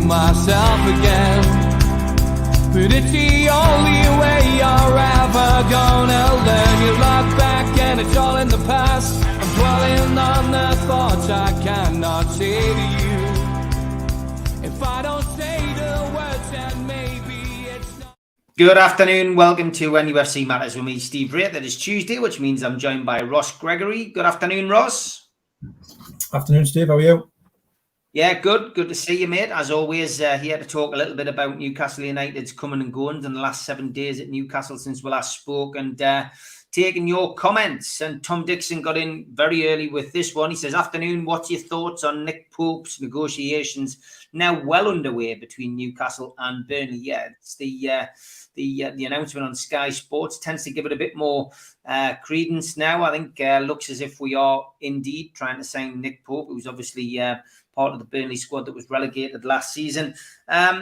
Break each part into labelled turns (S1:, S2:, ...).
S1: myself again. But it's the only way you're ever gonna learn. You look back and it's all in the past. I'm dwelling on the thoughts I cannot say to you. If I don't say the words, then maybe it's not.
S2: Good afternoon. Welcome to NUFC Matters with me, Steve Wraith. It is Tuesday, which means I'm joined by Ross Gregory. Good afternoon, Ross.
S3: Afternoon, Steve. How are you?
S2: Yeah, good. Good to see you, mate. As always, here to talk a little bit about Newcastle United's coming and goings in the last 7 days at Newcastle since we last spoke, and taking your comments. And Tom Dixon got in very early with this one. He says, afternoon, what's your thoughts on Nick Pope's negotiations now well underway between Newcastle and Burnley? Yeah, it's the announcement on Sky Sports tends to give it a bit more credence now. I think looks as if we are indeed trying to sign Nick Pope, who's obviously part of the Burnley squad that was relegated last season.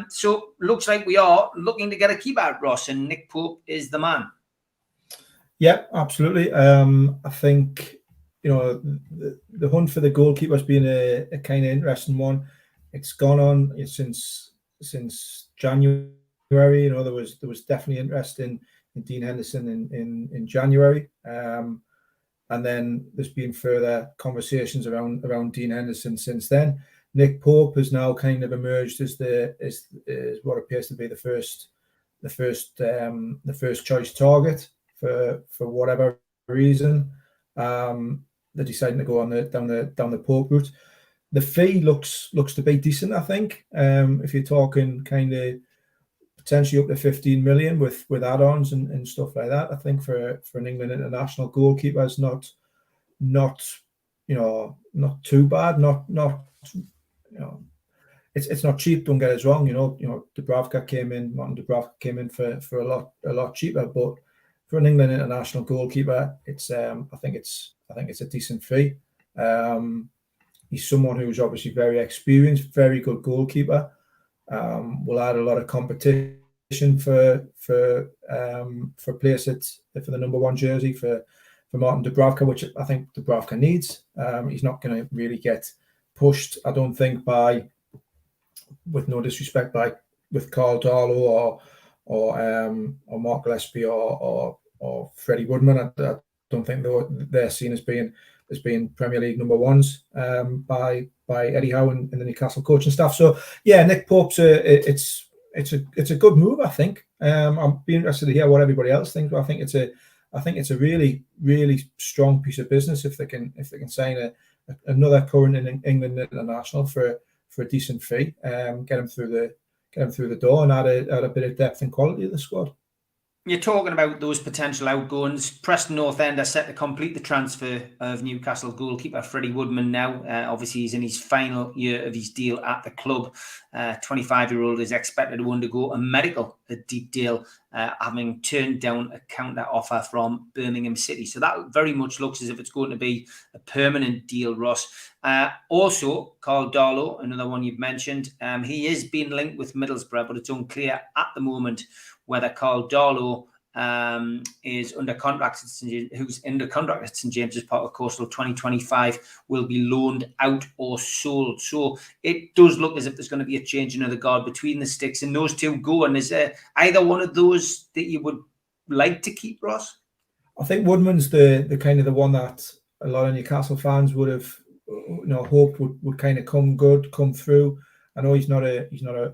S2: So looks like we are looking to get a keeper, Ross, and Nick Pope is the man. Yeah,
S3: absolutely. I think, the hunt for the goalkeeper has been a kind of interesting one. It's gone on since January. There was definitely interest in Dean Henderson in January. And then there's been further conversations around Dean Henderson since then. Nick Pope has now kind of emerged as what appears to be the first choice target for whatever reason. They're deciding to go down the Pope route. The fee looks to be decent, I think. If you're talking kind of potentially up to 15 million with add-ons and stuff like that. I think for an England international goalkeeper is not too bad. It's not cheap. Don't get us wrong. Dubravka came in for a lot cheaper. But for an England international goalkeeper, it's I think it's a decent fee. He's someone who's obviously very experienced, very good goalkeeper. Will add a lot of competition for places for the number one jersey for Martin Dubravka, which I think Dubravka needs. He's not going to really get pushed, I don't think, with no disrespect, with Carl Darlow or Mark Gillespie or Freddie Woodman. I don't think they're seen as being Premier League number ones by Eddie Howe and the Newcastle coaching staff. So yeah, Nick Pope's it's a good move, I think. I'd be interested to hear what everybody else thinks. But I think it's a really, really strong piece of business if they can sign another current England international for a decent fee, get him through the door and add a bit of depth and quality to the squad.
S2: You're talking about those potential outgoings. Preston North End are set to complete the transfer of Newcastle goalkeeper Freddie Woodman now. Obviously, he's in his final year of his deal at the club. 25-year-old is expected to undergo a medical detail, having turned down a counter offer from Birmingham City. So that very much looks as if it's going to be a permanent deal, Ross. Also, Carl Darlow, another one you've mentioned, he is being linked with Middlesbrough, but it's unclear at the moment whether Carl Darlow is under contract, who's under contract at St James as part of Coastal 2025, will be loaned out or sold. So it does look as if there's going to be a change in the guard between the sticks, and those two go. And is there either one of those that you would like to keep, Ross?
S3: I think Woodman's the kind of the one that a lot of Newcastle fans would have hoped would kind of come through. I know he's not a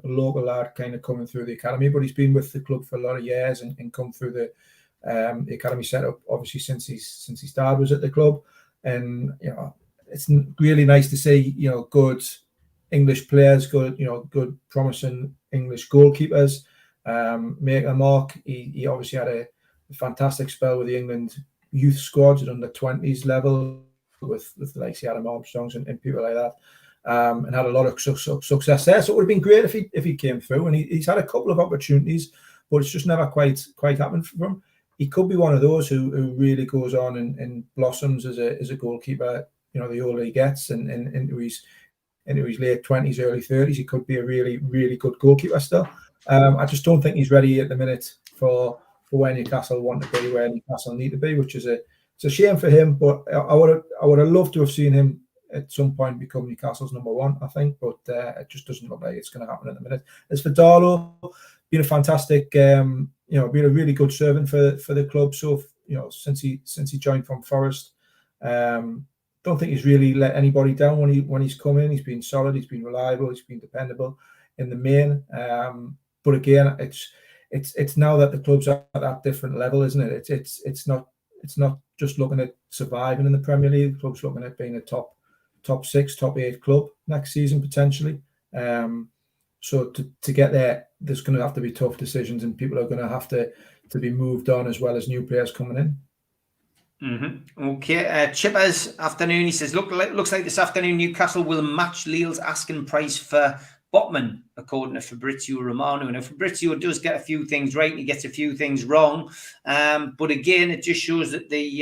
S3: local lad kind of coming through the academy, but he's been with the club for a lot of years and come through the academy setup obviously since his dad was at the club. And it's really nice to see good English players, good promising English goalkeepers make a mark. He obviously had a fantastic spell with the England youth squads at under 20s level with the likes of Adam Armstrongs and people like that. And had a lot of success there. So it would have been great if he came through. And he's had a couple of opportunities, but it's just never quite happened for him. He could be one of those who really goes on and blossoms as a goalkeeper. The older he gets and into his late 20s, early 30s, he could be a really, really good goalkeeper still. I just don't think he's ready at the minute for where Newcastle want to be, where Newcastle need to be, which is it's a shame for him. But I would have loved to have seen him at some point become Newcastle's number one, I think, but it just doesn't look like it's going to happen at the minute. As for Darlow, been a fantastic, been a really good servant for the club. So since he joined from Forest, don't think he's really let anybody down when he's come in. He's been solid, he's been reliable, he's been dependable in the main. But again, it's now that the club's at that different level, isn't it? It's not just looking at surviving in the Premier League. The club's looking at being a top 6, top 8 club next season potentially. So to get there, there's going to have to be tough decisions, and people are going to have to be moved on, as well as new players coming in.
S2: Okay, Chippers afternoon. He says, looks like this afternoon Newcastle will match Lille's asking price for Botman, according to Fabrizio Romano. Now, Fabrizio does get a few things right, and he gets a few things wrong. But again, it just shows that the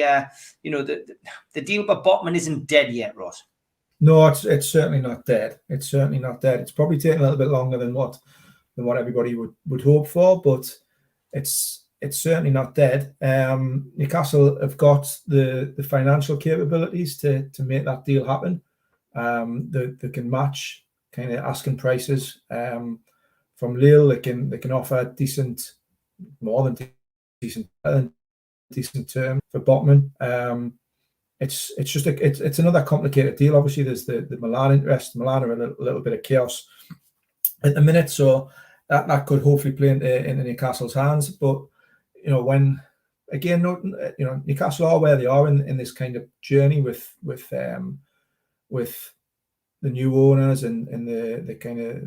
S2: deal for Botman isn't dead yet, Ross.
S3: No, it's certainly not dead. It's certainly not dead. It's probably taking a little bit longer than what everybody would hope for, but it's certainly not dead. Newcastle have got the financial capabilities to make that deal happen. They can match kind of asking prices from Lille. They can offer more than decent term for Botman. It's another complicated deal. Obviously, there's the Milan interest. Milan are in a little bit of chaos at the minute, so that could hopefully play into Newcastle's hands. But when again, Newcastle are where they are in this kind of journey with the new owners and the kind of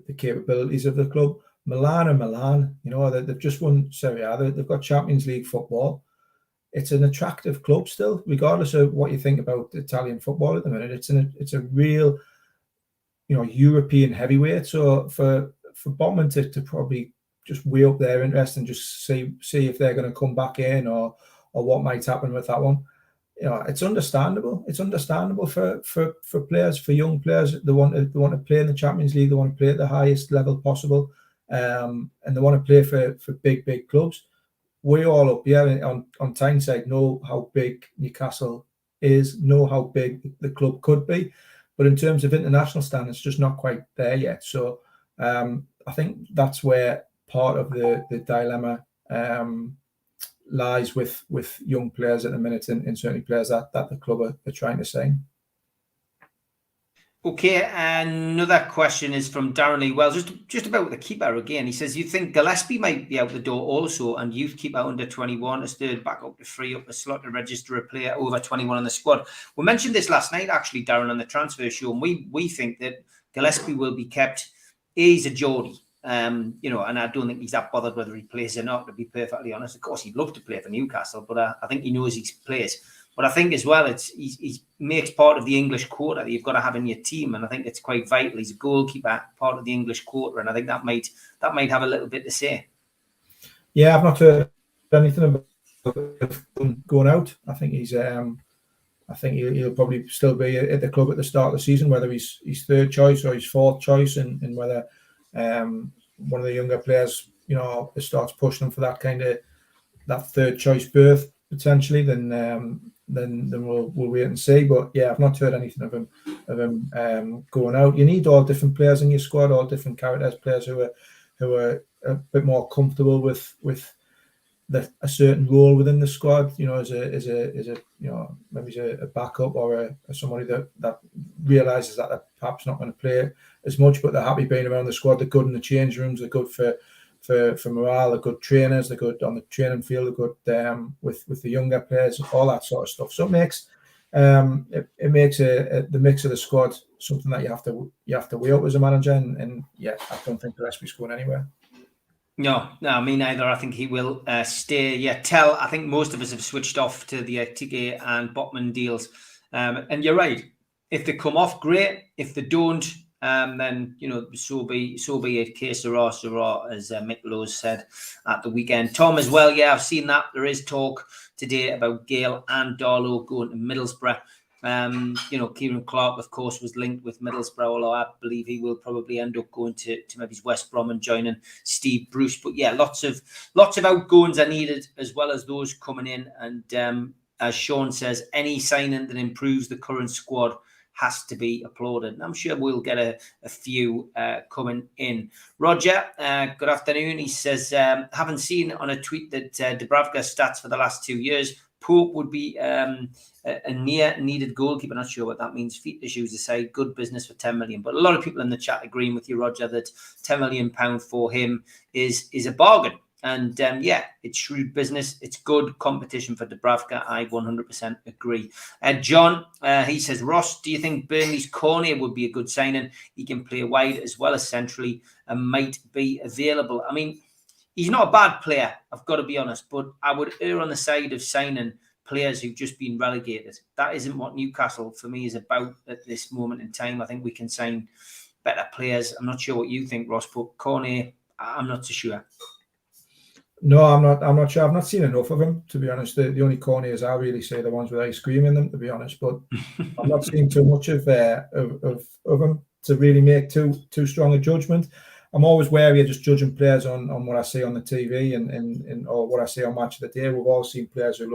S3: the capabilities of the club. Milan are Milan. They've just won Serie A. They've got Champions League football. It's an attractive club still, regardless of what you think about Italian football at the minute. It's a real, European heavyweight. So for Botman to probably just weigh up their interest and just see if they're going to come back in or what might happen with that one. It's understandable. It's understandable for players, for young players. They want to play in the Champions League. They want to play at the highest level possible, and they want to play for big clubs. We all up here on Tyneside know how big Newcastle is, know how big the club could be, but in terms of international standards, just not quite there yet. So I think that's where part of the dilemma lies with young players at the minute, and certainly players that the club are trying to sign.
S2: Okay, another question is from Darren Lee Wells, just about the keeper again. He says, you think Gillespie might be out the door also, and youth keeper under 21 is third back up to free up the slot to register a player over 21 on the squad. We mentioned this last night, actually, Darren, on the transfer show, and we think that Gillespie will be kept. He's a Geordie. And I don't think he's that bothered whether he plays or not, to be perfectly honest. Of course, he'd love to play for Newcastle, but I think he knows he plays. But I think as well, he makes part of the English quota that you've got to have in your team, and I think it's quite vital. He's a goalkeeper, part of the English quota, and I think that might have a little bit to say.
S3: Yeah, I've not heard anything about him going out. I think he'll probably still be at the club at the start of the season, whether he's third choice or he's fourth choice, and whether one of the younger players, starts pushing him for that third choice berth potentially, then we'll wait and see. But yeah, I've not heard anything of him going out. You need all different players in your squad, all different characters, players who are a bit more comfortable with a certain role within the squad. As a maybe a backup or somebody that realizes that they're perhaps not going to play as much, but they're happy being around the squad. They're good in the change rooms. They're good for morale. They're good trainers. They're good on the training field. They're good with the younger players. All that sort of stuff. So it makes the mix of the squad something that you have to weigh up as a manager. And yeah, I don't think Gillespie's going anywhere.
S2: No, me neither. I think he will stay. Yeah, I think most of us have switched off to the Tike and Botman deals. And you're right. If they come off, great. If they don't, then so be it. Que sera, as Mick Lowe said at the weekend. Tom as well. Yeah, I've seen that. There is talk today about Gale and Darlow going to Middlesbrough. Kieran Clark, of course, was linked with Middlesbrough, although I believe he will probably end up going to maybe West Brom and joining Steve Bruce. But yeah, lots of outgoings are needed, as well as those coming in. And as Sean says, any signing that improves the current squad has to be applauded. And I'm sure we'll get a few coming in. Roger, good afternoon. He says, haven't seen on a tweet that Dubravka stats for the last 2 years. Pope would be a near needed goalkeeper. Not sure what that means. Feet issues aside, good business for 10 million. But a lot of people in the chat agreeing with you, Roger, that £10 million for him is a bargain. And yeah, it's shrewd business. It's good competition for Dubravka. I 100% agree. John, he says, Ross, do you think Burnley's Cornet would be a good signing? He can play wide as well as centrally and might be available. I mean, he's not a bad player, I've got to be honest, but I would err on the side of signing players who've just been relegated. That isn't what Newcastle, for me, is about at this moment in time. I think we can sign better players. I'm not sure what you think, Ross, but Cornet, I'm not so sure.
S3: No, I'm not sure. I've not seen enough of him, to be honest. The only Cornets I really say the ones with ice cream in them, to be honest. But I've not seen too much of him to really make too strong a judgment. I'm always wary of just judging players on what I see on the TV and or what I see on Match of the Day. We've all seen players who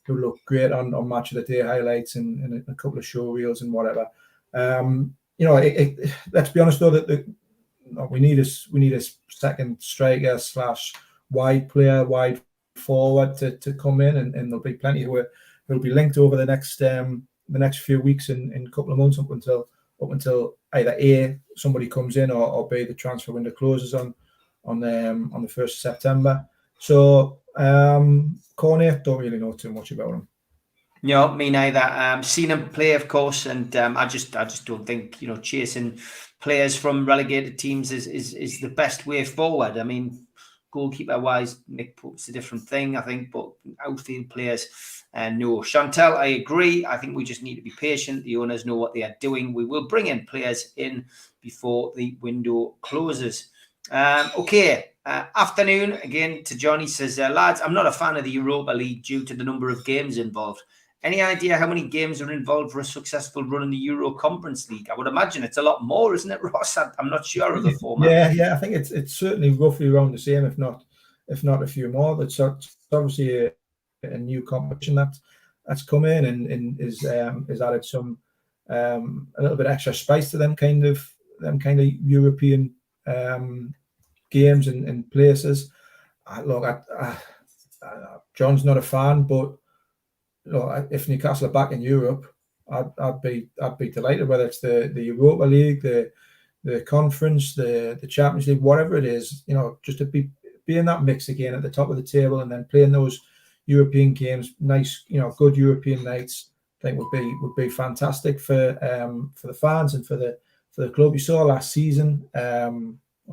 S3: look great on Match of the Day highlights and a couple of show reels and whatever. You know, let's be honest though that we need a second striker / wide player, wide forward to come in, and there'll be plenty who will be linked over the next few weeks and a couple of months up until either A, somebody comes in, or B, the transfer window closes on the 1st of September. So Cornet, don't really know too much about him.
S2: No, me neither. Seen him play, of course, and I just don't think, you know, chasing players from relegated teams is the best way forward. I mean, goalkeeper wise, Nick Pope's a different thing, I think, but outfield players, no. Chantel, I agree. I think we just need to be patient. The owners know what they are doing. We will bring in players in before the window closes. Okay. Afternoon again to Johnny. Says, lads, I'm not a fan of the Europa League due to the number of games involved. Any idea how many games are involved for a successful run in the Euro Conference League? I would imagine it's a lot more, isn't it, Ross? I'm not sure of the format.
S3: Yeah. I think it's certainly roughly around the same, if not a few more. It's obviously a new competition that's come in and is added some a little bit extra spice to them kind of European games and places. Look, John's not a fan, but look, if Newcastle are back in Europe, I'd be delighted. Whether it's the Europa League, the Conference, the Champions League, whatever it is, you know, just to be in that mix again at the top of the table, and then playing those European games, nice, you know, good European nights, I think would be fantastic for the fans and for the club. You saw last season,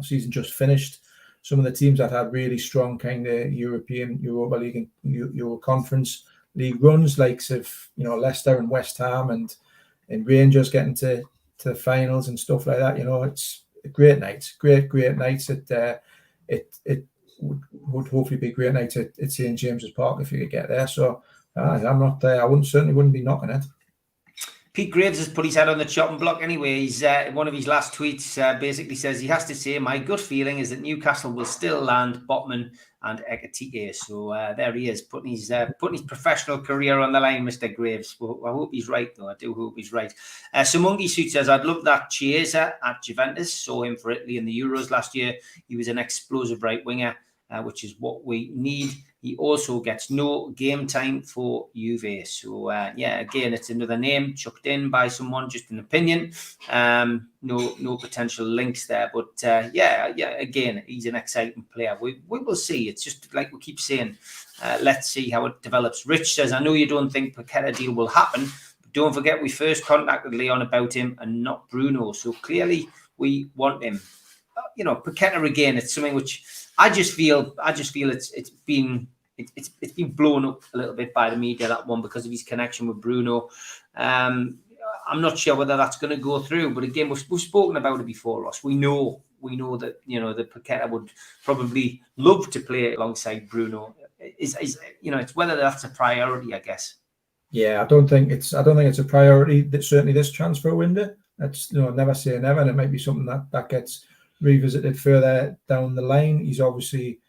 S3: season just finished, some of the teams that had really strong kind of European, Europa League and Euro Conference League runs, likes of, you know, Leicester and West Ham and Rangers getting to the finals and stuff like that. You know, it's a great night, great nights. It would hopefully be a great night at St James's Park if you could get there. So I'm not there. I certainly wouldn't be knocking it.
S2: Pete Graves has put his head on the chopping block anyway. He's one of his last tweets basically says he has to say, my gut feeling is that Newcastle will still land Botman and Ekatike. So there he is, putting his professional career on the line, Mr. Graves. Well, I hope he's right, though. I do hope he's right. So Monkey Suit says, I'd love that Chiesa at Juventus. Saw him for Italy in the Euros last year. He was an explosive right winger, which is what we need. He also gets no game time for Juve. So, yeah, again, it's another name chucked in by someone, just an opinion. No potential links there. But, yeah, again, he's an exciting player. We will see. It's just like we keep saying, let's see how it develops. Rich says, I know you don't think Paqueta deal will happen, but don't forget we first contacted Leon about him and not Bruno. So, clearly, we want him. You know, Paqueta, again, it's something which I just feel it's been blown up a little bit by the media, that one, because of his connection with Bruno. I'm not sure whether that's going to go through, but again, we've spoken about it before, Ross. We know that, you know, that Paqueta would probably love to play alongside Bruno. Is you know, it's whether that's a priority, I guess.
S3: Yeah, I don't think it's a priority. That certainly this transfer window. That's, you know, never say never, and it might be something that gets revisited further down the line. He's obviously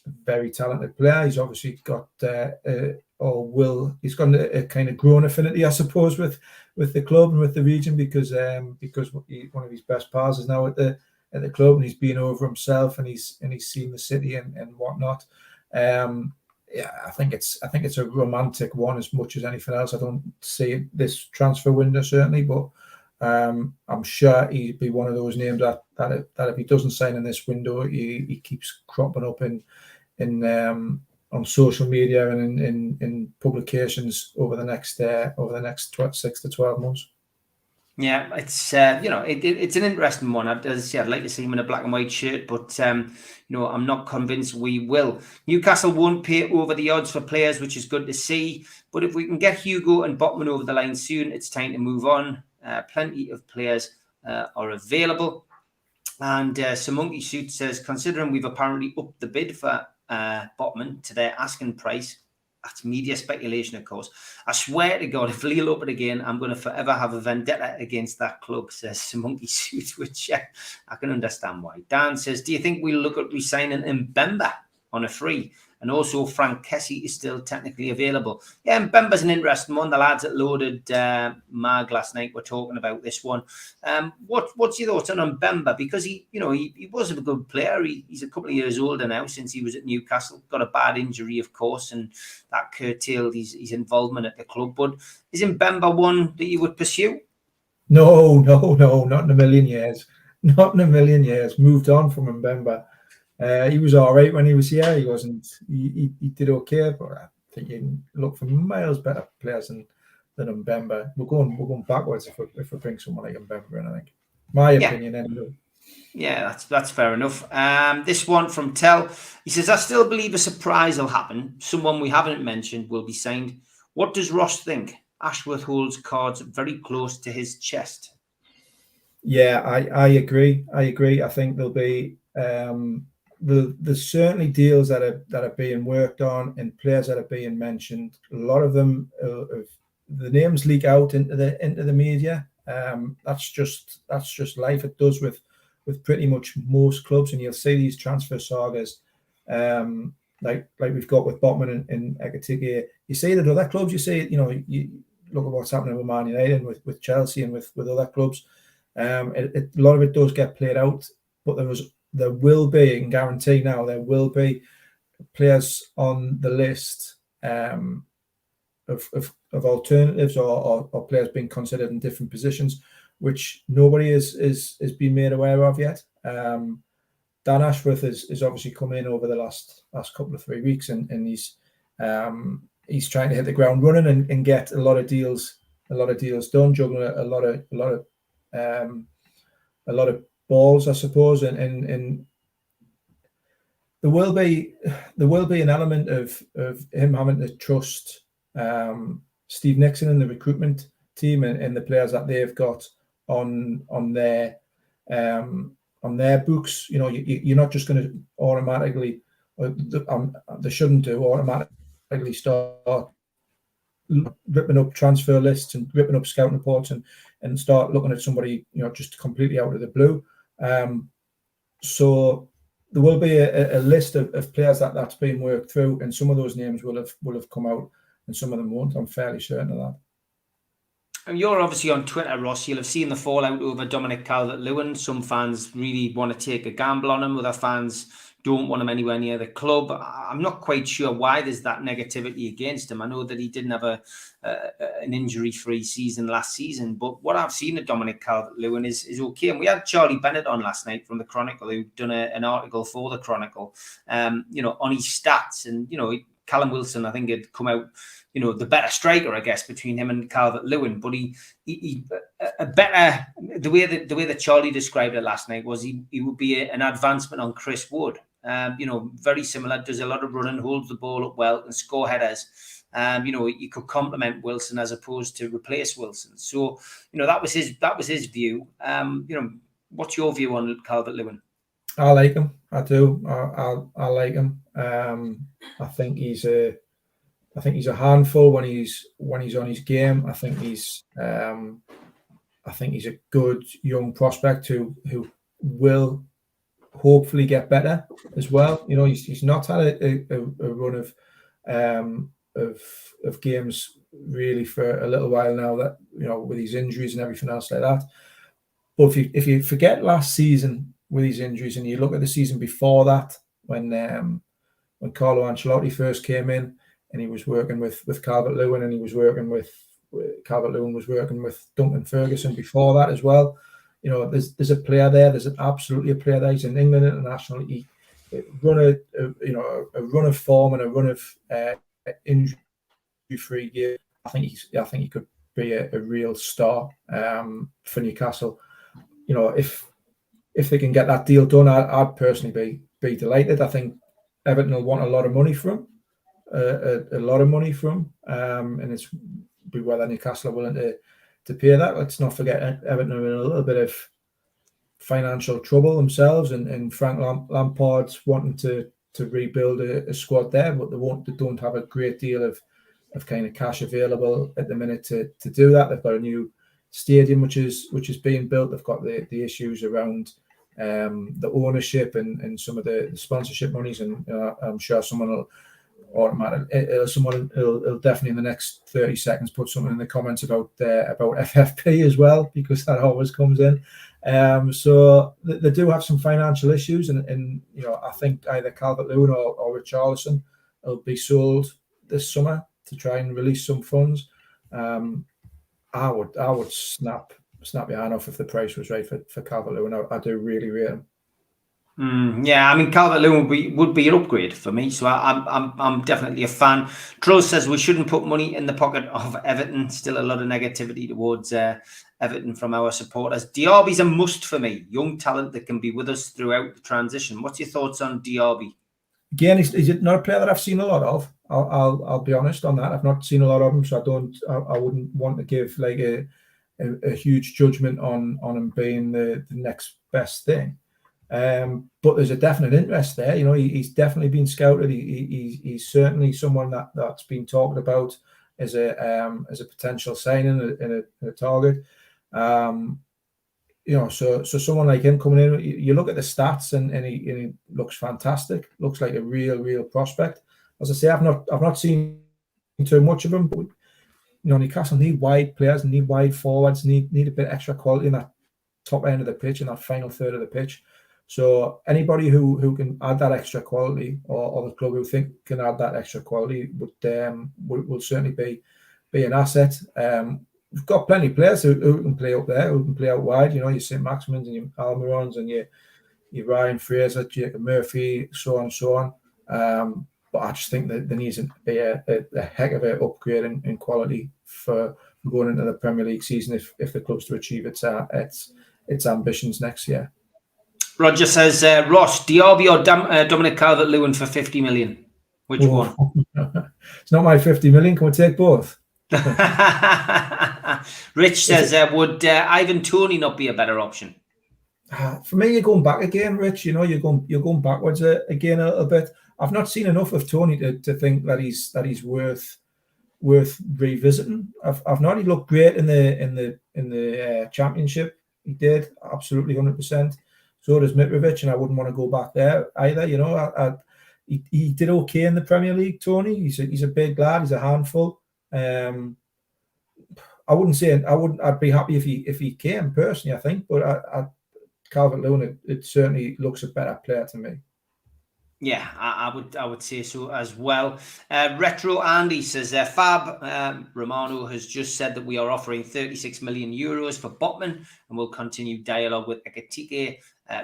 S3: a very talented player. He's obviously got he's got a kind of grown affinity, I suppose, with with the club and with the region because one of his best pals is now at the club, and he's been over himself, and he's seen the city and whatnot. Yeah, I think it's a romantic one as much as anything else. I don't see this transfer window certainly, but I'm sure he'd be one of those names that if he doesn't sign in this window, he keeps cropping up on social media and in publications over the next 6 to 12 months.
S2: Yeah, it's it's an interesting one. As I say, I'd like to see him in a black and white shirt, but I'm not convinced we will. Newcastle won't pay over the odds for players, which is good to see. But if we can get Hugo and Botman over the line soon, it's time to move on. Plenty of players are available. And Sir Monkey Suit says, considering we've apparently upped the bid for Botman to their asking price, that's media speculation, of course. I swear to God, if Lille up it again, I'm going to forever have a vendetta against that club, says Sir Monkey Suit, which I can understand why. Dan says, do you think we'll look at re-signing Mbemba on a free? And also Frank Kessie is still technically available. Yeah, Mbemba's an interesting one. The lads at Loaded Mag last night were talking about this one. What's your thoughts on Mbemba? Because he was a good player. He's a couple of years older now since he was at Newcastle. Got a bad injury, of course, and that curtailed his involvement at the club. But is Mbemba one that you would pursue?
S3: No, not in a million years. Not in a million years. Moved on from Mbemba. He was all right when he was here. He wasn't. He did okay, but I think you can look for miles better players than Mbemba. We're going backwards if we bring someone like Mbemba in. I think my opinion, anyway.
S2: Yeah, that's fair enough. This one from Tell. He says, I still believe a surprise will happen. Someone we haven't mentioned will be signed. What does Ross think? Ashworth holds cards very close to his chest.
S3: Yeah, I agree. I think there'll be. There's certainly deals that are being worked on and players that are being mentioned. A lot of them, the names leak out into the media. That's just life. It does with pretty much most clubs, and you'll see these transfer sagas, like we've got with Botman and Ekitike. You see it at other clubs. You see it. You look at what's happening with Man United and with Chelsea and with other clubs. A lot of it does get played out, but there will be, I can guarantee now, there will be players on the list of alternatives or players being considered in different positions, which nobody is being made aware of yet. Dan Ashworth is obviously come in over the last couple of 3 weeks, and he's trying to hit the ground running and get a lot of deals done, juggling a lot of balls, I suppose, and there will be an element of him having to trust Steve Nixon and the recruitment team and the players that they've got on their books. You're not just going to automatically, they shouldn't do automatically start ripping up transfer lists and ripping up scouting reports and start looking at somebody just completely out of the blue. So there will be a list of players that's being worked through, and some of those names will have come out, and some of them won't. I'm fairly certain of that.
S2: And you're obviously on Twitter, Ross. You'll have seen the fallout over Dominic Calvert-Lewin. Some fans really want to take a gamble on him. Other fans don't want him anywhere near the club. I'm not quite sure why there's that negativity against him. I know that he didn't have an injury-free season last season, but what I've seen of Dominic Calvert-Lewin is okay. And we had Charlie Bennett on last night from the Chronicle, who'd done an article for the Chronicle, on his stats. And, Callum Wilson, I think, had come out, the better striker, I guess, between him and Calvert-Lewin. But he a better, the way that Charlie described it last night was he would be an advancement on Chris Wood. Very similar, does a lot of running, holds the ball up well, and score headers. You could complement Wilson as opposed to replace Wilson. So, that was his view. What's your view on Calvert-Lewin?
S3: I like him. I do. I like him. I think he's a handful when he's on his game. I think he's a good young prospect who will hopefully get better as well. He's not had a run of games really for a little while now, that, you know, with his injuries and everything else like that. But if you forget last season with his injuries and you look at the season before that, when Carlo Ancelotti first came in and he was working with Calvert-Lewin, and he was working with Calvert-Lewin was working with Duncan Ferguson before that as well. You know, there's a player there. There's absolutely a player there. He's an England international. He run a run of form and a run of injury-free year. I think he could be a real star for Newcastle. You know, if they can get that deal done, I'd personally be delighted. I think Everton will want a lot of money from him, a lot of money from him, and it's be whether Newcastle are willing to pay that. Let's not forget Everton are in a little bit of financial trouble themselves, and Frank Lampard's wanting to rebuild a squad there, but they don't have a great deal of kind of cash available at the minute to do that. They've got a new stadium which is being built. They've got the issues around the ownership and some of the sponsorship monies, and I'm sure someone will definitely in the next 30 seconds put something in the comments about FFP as well, because that always comes in. So they do have some financial issues, and you know, I think either Calvert-Lewin or Richarlison will be sold this summer to try and release some funds. I would snap your hand off if the price was right for Calvert-Lewin. I do really rate him.
S2: Yeah, I mean, Calvert-Lewin would be an upgrade for me, so I'm definitely a fan. Troll says we shouldn't put money in the pocket of Everton. Still a lot of negativity towards Everton from our supporters. Diaby's a must for me. Young talent that can be with us throughout the transition. What's your thoughts on Diaby?
S3: Again, is it not a player that I've seen a lot of? I'll be honest on that. I've not seen a lot of him, so I wouldn't want to give like a huge judgment on him being the next best thing. But there's a definite interest there. You know, he's definitely been scouted. He's certainly someone that's been talked about as a potential signing and a target. You know, so someone like him coming in, you look at the stats and he looks fantastic. Looks like a real prospect. As I say, I've not seen too much of him, but you know, Newcastle need wide players, need wide forwards, need a bit extra quality in that top end of the pitch, in that final third of the pitch. So anybody who can add that extra quality, or the club who think can add that extra quality, will certainly be an asset. We've got plenty of players who can play up there, who can play out wide. You know, your St. Maximans and your Almirons and your Ryan Fraser, Jacob Murphy, so on and so on. But I just think that there needs to be a heck of an upgrade in quality for going into the Premier League season if the club's to achieve its ambitions next year.
S2: Roger says, Ross, Diaby or Dominic Calvert-Lewin for 50 million? Which one?
S3: It's not my 50 million. Can we take both?
S2: Rich says, would Ivan Toney not be a better option?
S3: For me, you're going back again, Rich. You know, you're going backwards again a little bit. I've not seen enough of Toney to think that he's worth revisiting. I've not. He looked great in the Championship. He did, absolutely 100%. So does Mitrovic, and I wouldn't want to go back there either. You know, he did okay in the Premier League. Toney, he's a big lad. He's a handful. I wouldn't say I'd be happy if he came personally. I think, but Calvert-Lewin, it certainly looks a better player to me.
S2: Yeah, I would say so as well. Retro Andy says, Fab Romano has just said that we are offering 36 million euros for Botman, and will continue dialogue with Ekitike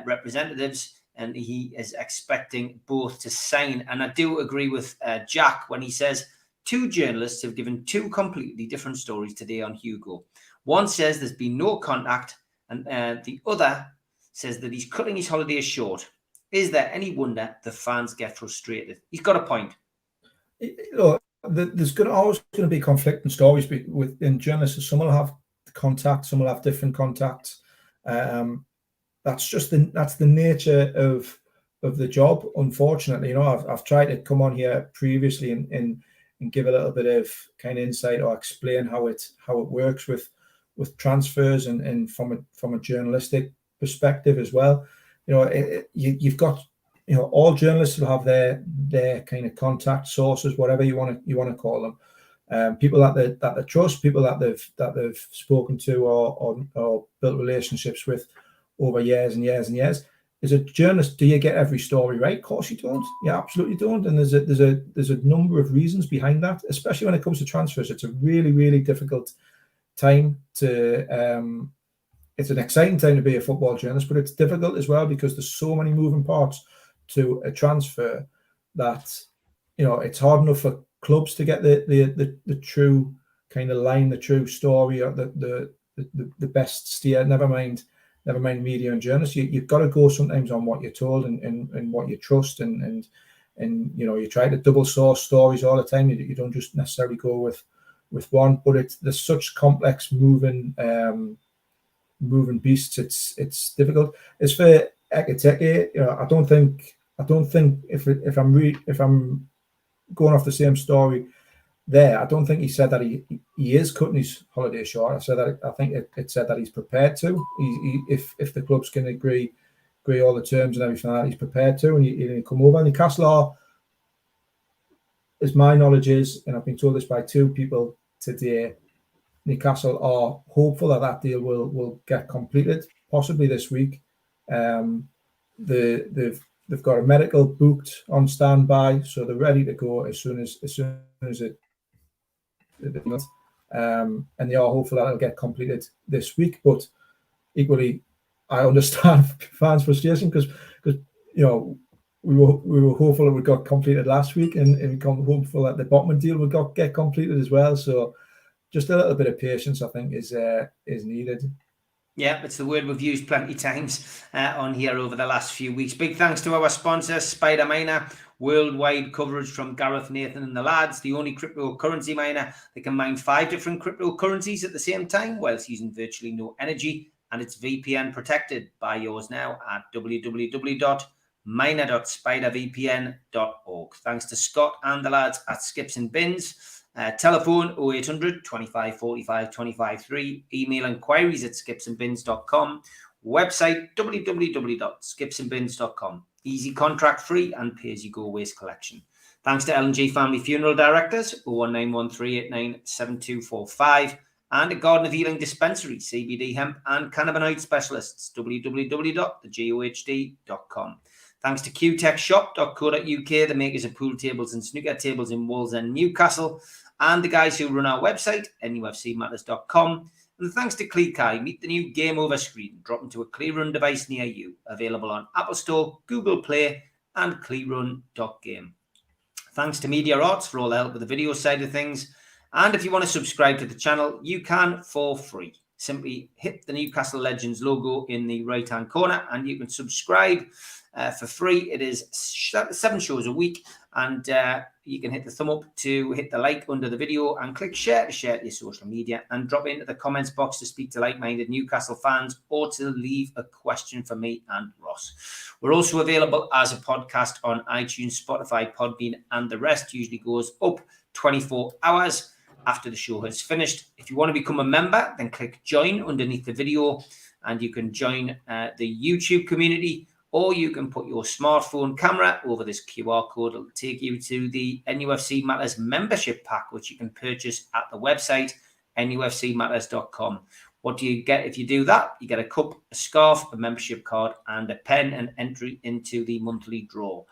S2: representatives, and he is expecting both to sign. And I do agree with Jack when he says, two journalists have given two completely different stories today on Hugo. One says there's been no contact, and the other says that he's cutting his holidays short. Is there any wonder the fans get frustrated? He's got a point.
S3: You know, there's always going to be conflicting stories within journalists. Some will have contact, some will have different contacts. That's the nature of the job. Unfortunately, you know, I've tried to come on here previously and give a little bit of kind of insight or explain how it works with transfers and from a journalistic perspective as well. You know, you've got, you know, all journalists will have their kind of contact sources, whatever you want to call them. people that they trust, people that they've spoken to or built relationships with over years and years and years. As a journalist, do you get every story right? Of course you don't. You absolutely don't. And there's a number of reasons behind that, especially when it comes to transfers. It's a really, really difficult time to. It's an exciting time to be a football journalist, but it's difficult as well because there's so many moving parts to a transfer that, you know, it's hard enough for clubs to get the true kind of line, the true story, or the best steer. Never mind media and journalists. You've got to go sometimes on what you're told and what you trust, and you know, you try to double source stories all the time. You don't just necessarily go with one, but there's such complex moving beasts. It's difficult. As for Ekiteke, you know, I don't think if I'm going off the same story there, I don't think he said that he is cutting his holiday short. I think it said that he's prepared to. If the clubs can agree all the terms and everything like that, he's prepared to, and he'll come over. Newcastle are, as my knowledge is, and I've been told this by two people today, Newcastle are hopeful that deal will get completed, possibly this week. They've got a medical booked on standby, so they're ready to go as soon as it. And they are hopeful that it'll get completed this week. But equally, I understand fans' frustration because you know we were hopeful it would got completed last week, and hopeful that the Botman deal would get completed as well. So just a little bit of patience, I think, is needed.
S2: Yeah, it's the word we've used plenty times on here over the last few weeks. Big thanks to our sponsor, Spider Miner. Worldwide coverage from Gareth, Nathan and the lads. The only cryptocurrency miner that can mine 5 different cryptocurrencies at the same time whilst using virtually no energy. And it's VPN protected. Buy yours now at www.miner.spidervpn.org. Thanks to Scott and the lads at Skips and Bins. Telephone 0800 25 45 25 3. Email inquiries at skipsandbins.com. Website www.skipsandbins.com. Easy, contract free and pay as you go waste collection. Thanks to L&G Family Funeral Directors 01913897245 and a Garden of Healing Dispensary, CBD hemp and cannabinoid specialists www.thegohd.com. Thanks to qtechshop.co.uk, the makers of pool tables and snooker tables in Wallsend, Newcastle, and the guys who run our website, NUFCmatters.com. And thanks to Cleakai, meet the new Game Over screen, drop into a Clearrun device near you, available on Apple Store, Google Play, and clearrun.game. Thanks to Media Arts for all the help with the video side of things. And if you want to subscribe to the channel, you can for free. Simply hit the Newcastle Legends logo in the right-hand corner and you can subscribe for free. It is 7 shows a week, and you can hit the thumb up to hit the like under the video and click share to share to your social media, and drop into the comments box to speak to like-minded Newcastle fans or to leave a question for me and Ross. We're also available as a podcast on iTunes, Spotify, Podbean, and the rest. Usually goes up 24 hours after the show has finished. If you want to become a member, then click join underneath the video and you can join the YouTube community, or you can put your smartphone camera over this QR code. It'll take you to the NUFC Matters membership pack, which you can purchase at the website, nufcmatters.com. What do you get if you do that? You get a cup, a scarf, a membership card, and a pen, and entry into the monthly draw.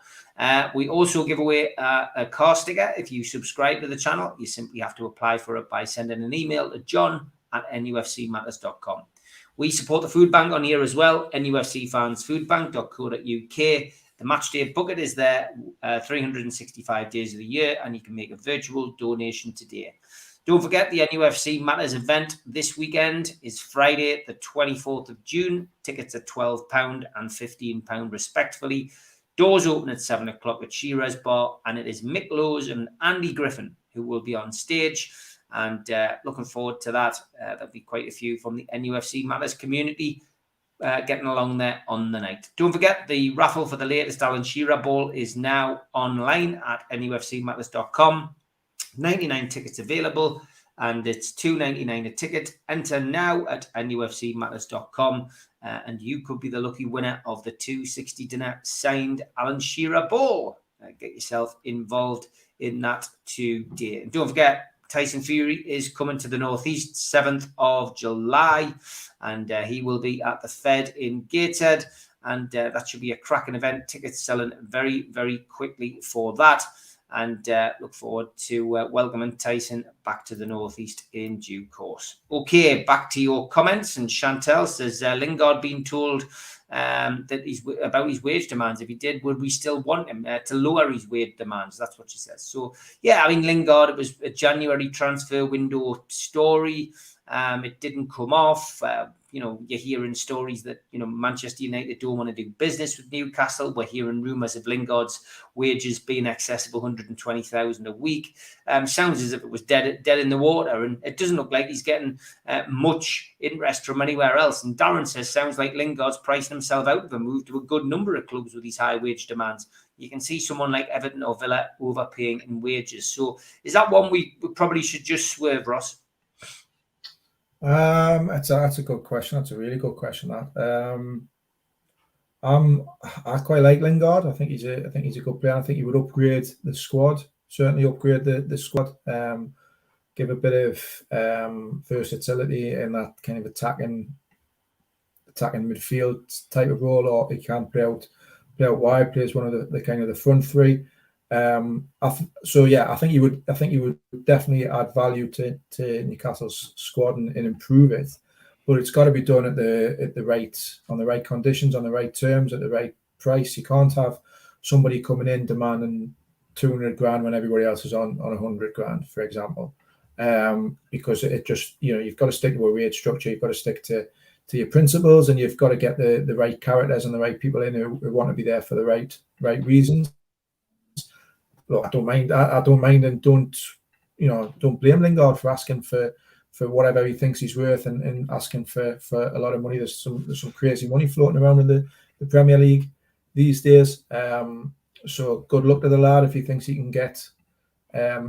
S2: We also give away a car sticker. If you subscribe to the channel, you simply have to apply for it by sending an email to john@nufcmatters.com. We support the food bank on here as well, nufcfansfoodbank.co.uk. The matchday bucket is there 365 days of the year, and you can make a virtual donation today. Don't forget the NUFC Matters event this weekend is Friday, the 24th of June. Tickets are £12 and £15 respectively. Doors open at 7 o'clock at Shearer's Bar, and it is Mick Lowes and Andy Griffin who will be on stage. And looking forward to that. There'll be quite a few from the NUFC Matters community getting along there on the night. Don't forget the raffle for the latest Alan Shearer ball is now online at nufcmatters.com. 99 tickets available, and it's $2.99 a ticket. Enter now at nufcmatters.com, and you could be the lucky winner of the 260 dinner signed Alan Shearer ball. Get yourself involved in that today. And don't forget, Tyson Fury is coming to the Northeast 7th of July, and he will be at the Fed in Gateshead, and that should be a cracking event. Tickets selling very, very quickly for that, and look forward to welcoming Tyson back to the Northeast in due course. Okay, back to your comments, and Chantel says, Lingard being told that he's about his wage demands. If he did, would we still want him to lower his wage demands? That's what she says. So yeah, I mean, Lingard, it was a January transfer window story. It didn't come off. You're hearing stories that, Manchester United don't want to do business with Newcastle. We're hearing rumours of Lingard's wages being excess of 120,000 a week. Sounds as if it was dead in the water, and it doesn't look like he's getting much interest from anywhere else. And Darren says, sounds like Lingard's pricing himself out of a move to a good number of clubs with these high wage demands. You can see someone like Everton or Villa overpaying in wages. So is that one we probably should just swerve, Ross?
S3: That's a good question. That's a really good question. That I quite like Lingard. I think he's a good player. I think he would upgrade the squad. Certainly upgrade the squad. Give a bit of versatility in that kind of attacking midfield type of role, or he can play out wide. Plays one of the kind of the front three. I think he would definitely add value to Newcastle's squad and improve it, but it's got to be done on the right conditions, on the right terms, at the right price. You can't have somebody coming in demanding 200 grand when everybody else is on 100 grand, for example, because it just, you've got to stick to a wage structure. You've got to stick to your principles, and you've got to get the right characters and the right people in who want to be there for the right reasons. Look, I don't mind, and don't blame Lingard for asking for whatever he thinks he's worth, and asking for a lot of money. There's some crazy money floating around in the Premier League these days. So good luck to the lad if he thinks he can get a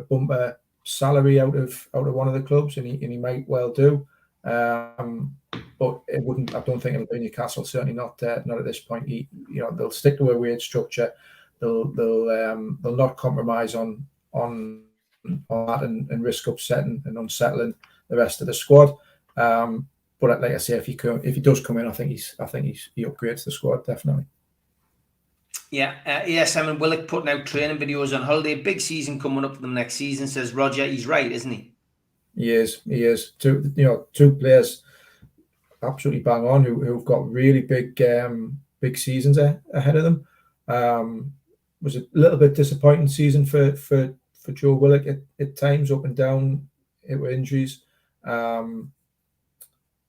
S3: bumper salary out of one of the clubs, and he might well do. But it wouldn't. I don't think it'll be Newcastle. Certainly not at this point. They'll stick to a wage structure. They'll not compromise on that and risk upsetting and unsettling the rest of the squad. But like I say, if he does come in, I think he upgrades the squad definitely.
S2: Yeah, Simon Willock putting out training videos on holiday. Big season coming up for them next season, says Roger. He's right, isn't he? He
S3: is. Two players absolutely bang on who've got really big seasons ahead of them. Was a little bit disappointing season for Joe Willock at times, up and down with injuries.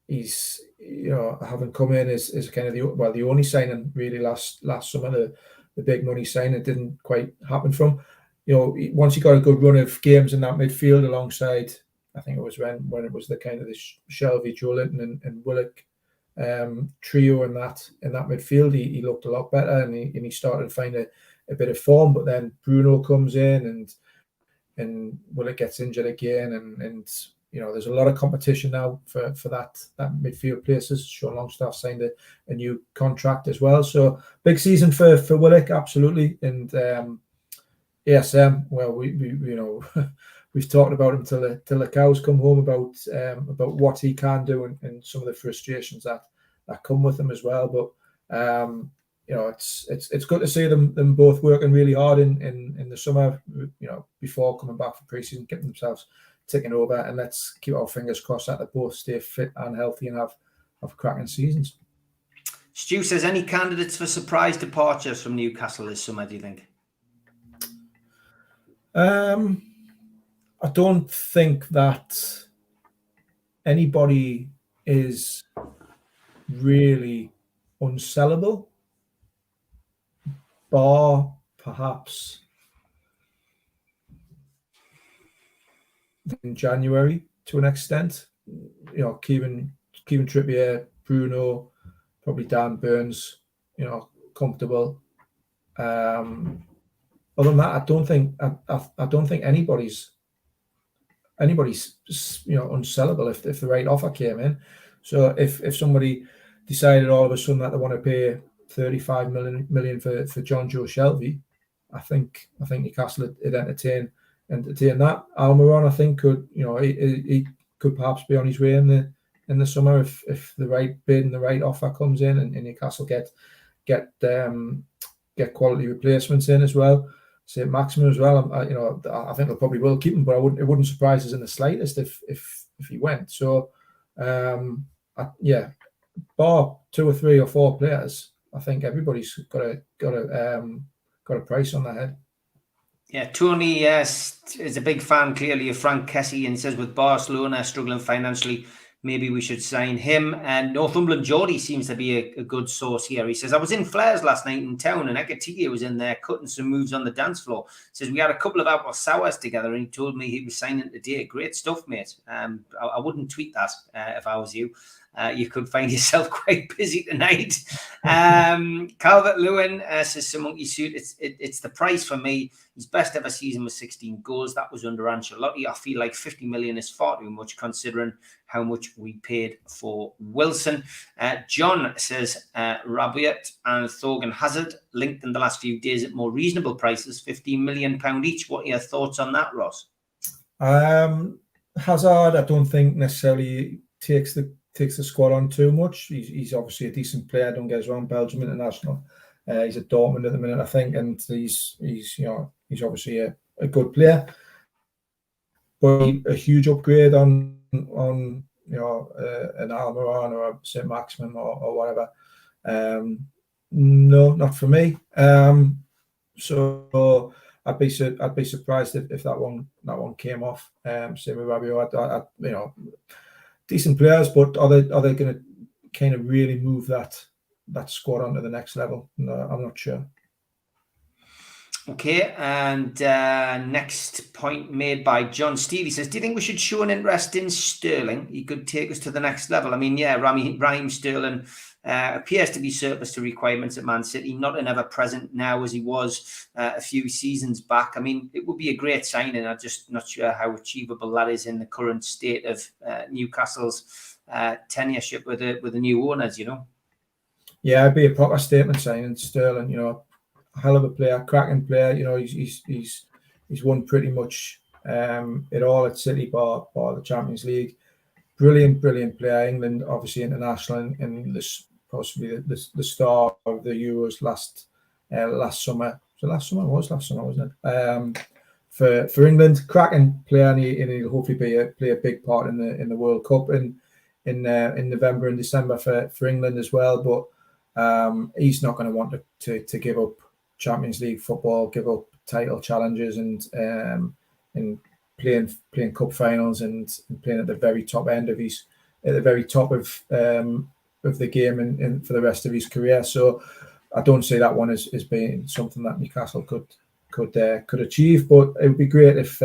S3: He's having come in as kind of the only signing really last summer, the big money signing didn't quite happen from. Once he got a good run of games in that midfield alongside, I think it was when it was the kind of the Shelvey, Joelinton and Willock trio in that midfield, he looked a lot better, and he started to find a bit of form. But then Bruno comes in and Willock gets injured again, and there's a lot of competition now for that midfield places. Sean Longstaff signed a new contract as well, so big season for Willock, absolutely. And ASM, well, we've talked about him till the cows come home about what he can do and some of the frustrations that come with him as well. But it's good to see them both working really hard in the summer, before coming back for pre-season, getting themselves ticking over, and let's keep our fingers crossed that they both stay fit and healthy and have cracking seasons.
S2: Stu says, any candidates for surprise departures from Newcastle this summer, do you think?
S3: I don't think that anybody is really unsellable, bar perhaps in January to an extent. Kevin Trippier, Bruno, probably Dan Burns, comfortable. Other than that, I don't think anybody's unsellable if the right offer came in. So if somebody decided all of a sudden that they want to pay 35 million for John Joe Shelvey, I think Newcastle would entertain entertain that. Almiron, I think, could he could perhaps be on his way in the summer if the right bid and the right offer comes in, and Newcastle get quality replacements in as well. St. Maximin as well. I think they probably will keep him, but it wouldn't surprise us in the slightest if he went. So bar 2 or 3 or 4 players, I think everybody's got a price on their head.
S2: Yeah, Tony is a big fan, clearly, of Frank Kessie, and says with Barcelona struggling financially, maybe we should sign him. And Northumberland Geordie seems to be a good source here. He says, I was in Flares last night in town, and Ekatike was in there cutting some moves on the dance floor. He says, we had a couple of apple sours together, and he told me he was signing today. Great stuff, mate. I wouldn't tweet that if I was you. You could find yourself quite busy tonight. Calvert-Lewin says, some monkey suit. It's the price for me. His best ever season was 16 goals. That was under Ancelotti. I feel like 50 million is far too much considering how much we paid for Wilson. John says, Rabiot and Thorgan Hazard linked in the last few days at more reasonable prices, £15 million each. What are your thoughts on that, Ross?
S3: Hazard, I don't think necessarily takes the squad on too much. He's obviously a decent player, don't get us wrong, Belgium international. He's at Dortmund at the minute, I think, and he's obviously a good player. But a huge upgrade on an Almiron or a St. Maximin or whatever. No, not for me. So I'd be surprised if that one came off. Same with Rabiot. Decent players, but are they going to kind of really move that squad onto the next level? No, I'm not sure.
S2: Okay, and next point made by John Steve. He says, do you think we should show an interest in Sterling? He could take us to the next level. I mean, yeah, Raheem Sterling appears to be surplus to requirements at Man City, not an ever-present now as he was a few seasons back. I mean, it would be a great signing. I'm just not sure how achievable that is in the current state of Newcastle's tenureship with the new owners,
S3: Yeah, it'd be a proper statement signing. Sterling, hell of a player, cracking player. He's won pretty much it all at City bar the Champions League. Brilliant player. England, obviously international, and this possibly the star of the Euros last summer. So last summer, wasn't it? For England, cracking player, and he'll hopefully play a big part in the World Cup in November and December for England as well. But he's not going to want to give up Champions League football, give up title challenges, and playing cup finals and playing at the very top end of the game and for the rest of his career. So I don't see that one as being something that Newcastle could achieve. But it would be great if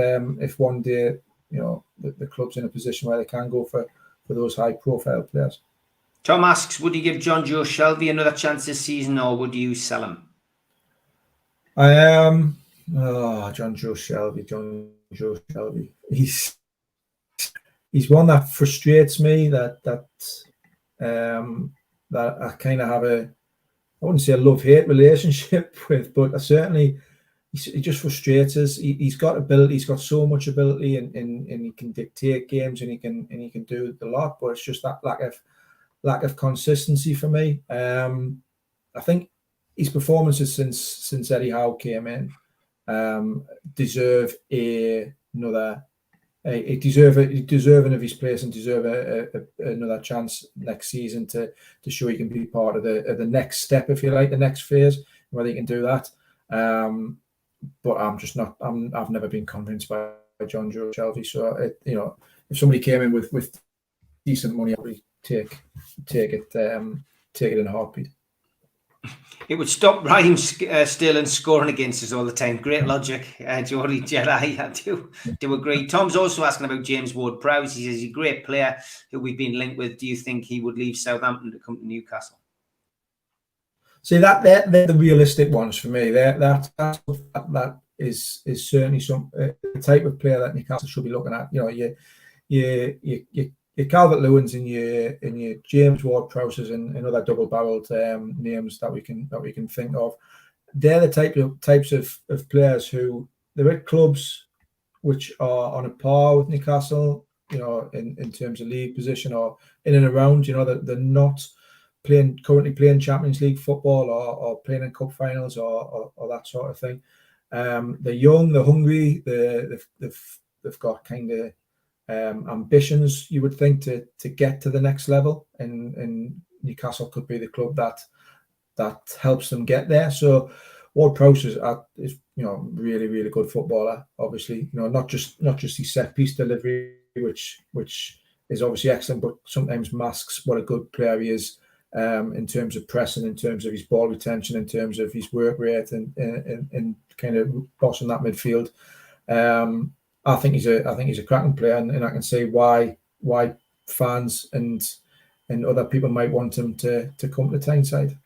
S3: one day the club's in a position where they can go for those high profile players.
S2: Tom asks, would you give John Joe Shelby another chance this season, or would you sell him?
S3: John Joe Shelby. He's one that frustrates me. That I kind of have I wouldn't say a love-hate relationship with, but he just frustrates us. He's got ability. He's got so much ability, and he can dictate games, and he can do a lot. But it's just that lack of consistency for me. I think his performances since Eddie Howe came in deserve deserving of his place and deserve another chance next season to show he can be part of the next step, if you like, the next phase, whether he can do that. But I'm just not. I've never been convinced by John Joe Shelby. So if somebody came in with decent money, I'd probably take it in a heartbeat.
S2: It would stop Raheem Sterling scoring against us all the time. Great logic, Geordie Jedi. I do agree. Tom's also asking about James Ward-Prowse. He says he's a great player who we've been linked with. Do you think he would leave Southampton to come to Newcastle?
S3: See, they're the realistic ones for me. That is certainly the type of player that Newcastle should be looking at. Your Calvert-Lewins and your James Ward-Prowses and other double-barreled names that we can think of. They're the types of players who they're at clubs which are on a par with Newcastle, in terms of league position or in and around. They're not currently playing Champions League football or playing in cup finals or that sort of thing. They're young, they're hungry, they've got kind of ambitions, you would think, to get to the next level, and Newcastle could be the club that helps them get there. So Ward-Prowse is really, really good footballer. Obviously, not just his set piece delivery, which is obviously excellent, but sometimes masks what a good player he is in terms of pressing, in terms of his ball retention, in terms of his work rate, and kind of bossing that midfield. I think he's a cracking player, and I can see why fans and other people might want him to come to Tyneside.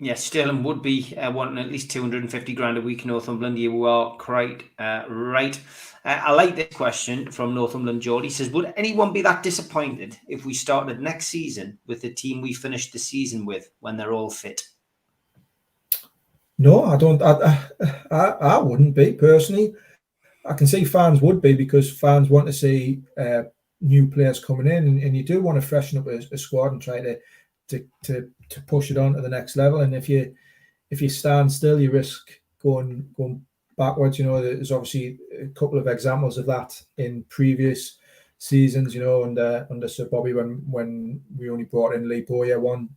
S2: Yeah, Sterling would be wanting at least 250 grand a week in Northumberland. You are quite right. I like this question from Northumberland Geordie. He says, would anyone be that disappointed if we started next season with the team we finished the season with when they're all fit?
S3: No, I don't. I wouldn't be, personally. I can see fans would be, because fans want to see new players coming in, and you do want to freshen up a squad and try to push it on to the next level. And if you stand still, you risk going backwards. There's obviously a couple of examples of that in previous seasons. Under Sir Bobby, when we only brought in Lee Bowyer one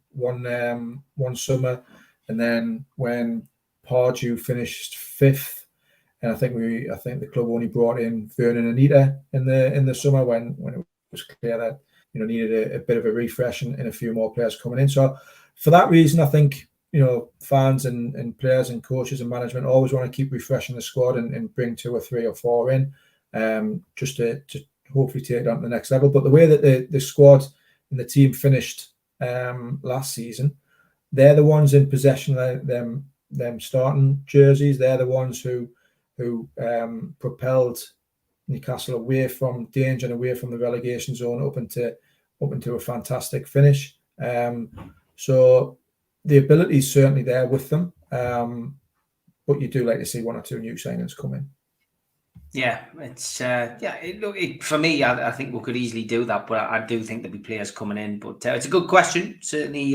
S3: summer, and then when Pardew finished 5th, and I think the club only brought in Vernon Anita in the summer when it was clear that needed a bit of a refresh and a few more players coming in. So for that reason, I think fans and players and coaches and management always want to keep refreshing the squad and bring 2 or 3 or 4 in, just to hopefully take it on to the next level. But the way that the squad and the team finished last season, they're the ones in possession of them starting jerseys. They're the ones who propelled Newcastle away from danger and away from the relegation zone up into a fantastic finish. So the ability is certainly there with them, but you do like to see 1 or 2 new signings come in.
S2: Yeah, it's for me, I think we could easily do that, but I do think there'll be players coming in. But it's a good question. Certainly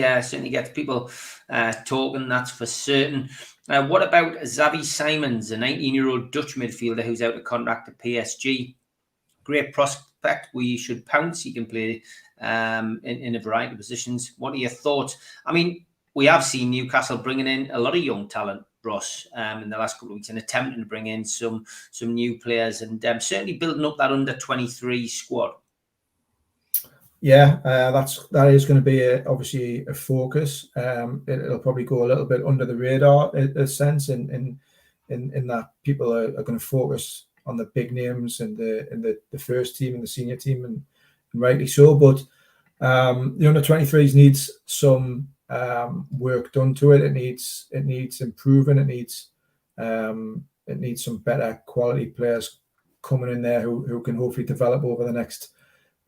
S2: gets people talking. That's for certain. What about Xavi Simons, a 19-year-old Dutch midfielder who's out of contract at PSG? Great prospect. We should pounce. He can play in a variety of positions. What are your thoughts? I mean, we have seen Newcastle bringing in a lot of young talent, Ross, in the last couple of weeks, and attempting to bring in some new players, and certainly building up that under-23 squad.
S3: Yeah, that is going to be obviously a focus. It'll probably go a little bit under the radar, in a sense, in that people are going to focus on the big names and the first team and the senior team, and rightly so. But the under-23s needs some work done to it. It needs improving. It needs some better quality players coming in there who can hopefully develop over the next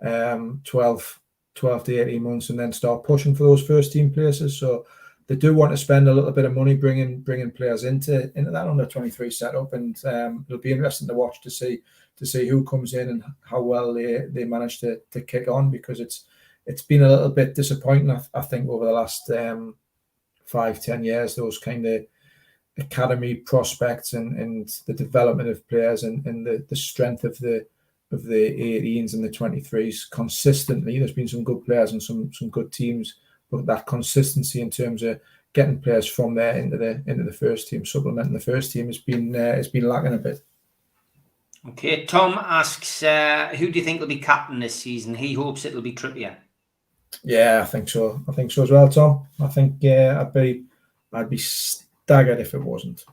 S3: 12 to 18 months, and then start pushing for those first team places. So they do want to spend a little bit of money bringing players into that under-23 setup, and it'll be interesting to watch to see who comes in and how well they manage to kick on, because it's been a little bit disappointing, I think, over the last 5-10 years, those kind of academy prospects and the development of players and the strength of the 18s and the 23s consistently. There's been some good players and some good teams, but that consistency in terms of getting players from there into the first team, supplementing the first team, has been lacking a bit.
S2: Okay, Tom asks, who do you think will be captain this season? He hopes it'll be Trippier.
S3: Yeah, I think so as well, Tom. I think I'd be staggered if it wasn't.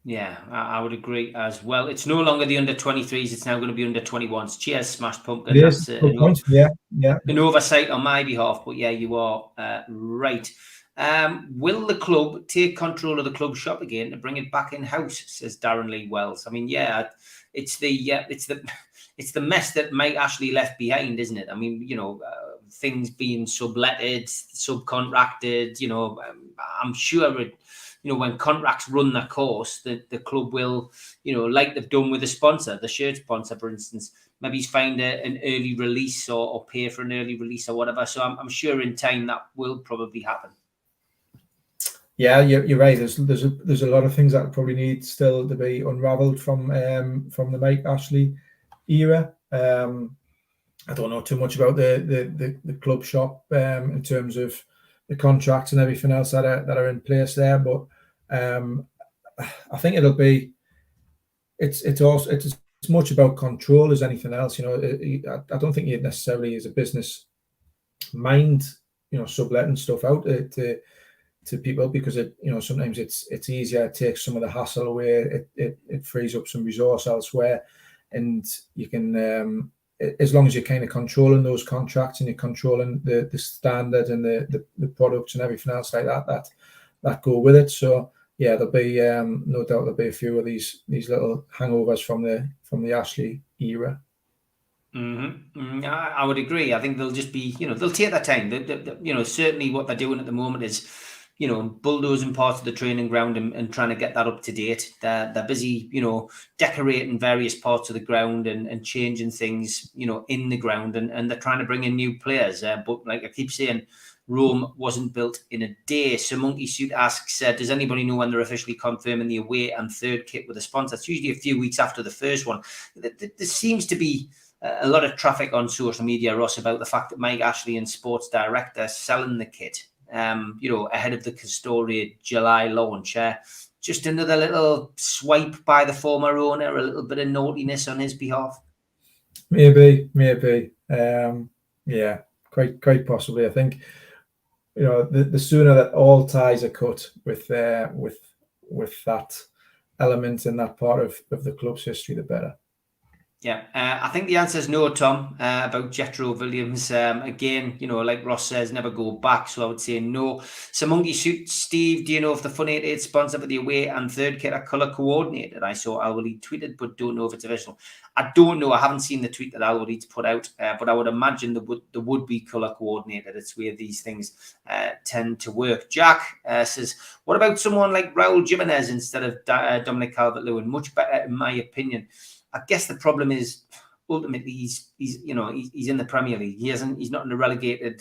S2: Yeah, I would agree as well. It's no longer the under-23s; it's now going to be under-21s. Cheers, Smashed Pumpkin. That's an oversight on my behalf, but yeah, you are right. Will the club take control of the club shop again to bring it back in house? Says Darren Lee Wells. I mean, yeah, it's the mess that Mike Ashley left behind, isn't it? I mean, things being subletted, subcontracted. I'm sure when contracts run their course, the club will, like they've done with the sponsor, the shirt sponsor, for instance, maybe find an early release or pay for an early release or whatever. So I'm sure in time that will probably happen.
S3: Yeah, you're right. There's a lot of things that probably need still to be unravelled from the Mike Ashley era. I don't know too much about the club shop in terms of the contracts and everything else that are in place there, but I think it'll be it's as much about control as anything else. I don't think you'd necessarily as a business mind subletting stuff out to people, because sometimes it's easier, it takes some of the hassle away, it frees up some resource elsewhere, and you can as long as you're kind of controlling those contracts and you're controlling the standard and the products and everything else like that go with it. So yeah, there'll be no doubt there'll be a few of these little hangovers from the Ashley era.
S2: I would agree. I think they'll just be, they'll take their time. Certainly what they're doing at the moment is, bulldozing parts of the training ground and trying to get that up to date. They're busy, decorating various parts of the ground and changing things, in the ground, and they're trying to bring in new players. But like I keep saying, Rome wasn't built in a day. So Monkey Suit asks, does anybody know when they're officially confirming the away and third kit with a sponsor? It's usually a few weeks after the first one. There seems to be a lot of traffic on social media, Ross, about the fact that Mike Ashley and Sports Direct are selling the kit, ahead of the Castoria July launch. Just another little swipe by the former owner, a little bit of naughtiness on his behalf.
S3: Maybe. Yeah, quite possibly. I think, the sooner that all ties are cut with that element and that part of the club's history, the better.
S2: Yeah, I think the answer is no, Tom, about Jethro Williams. Again, like Ross says, never go back. So I would say no. So Monkey Suit, Steve, do you know if the Fun 88 sponsor for the away and third kit are colour coordinated? I saw Al-Walid tweeted, but don't know if it's official. I don't know. I haven't seen the tweet that Al-Walid's put out, but I would imagine there would be colour coordinated. It's where these things tend to work. Jack says, what about someone like Raul Jimenez instead of Dominic Calvert-Lewin? Much better, in my opinion. I guess the problem is ultimately he's in the Premier League. He's not in a relegated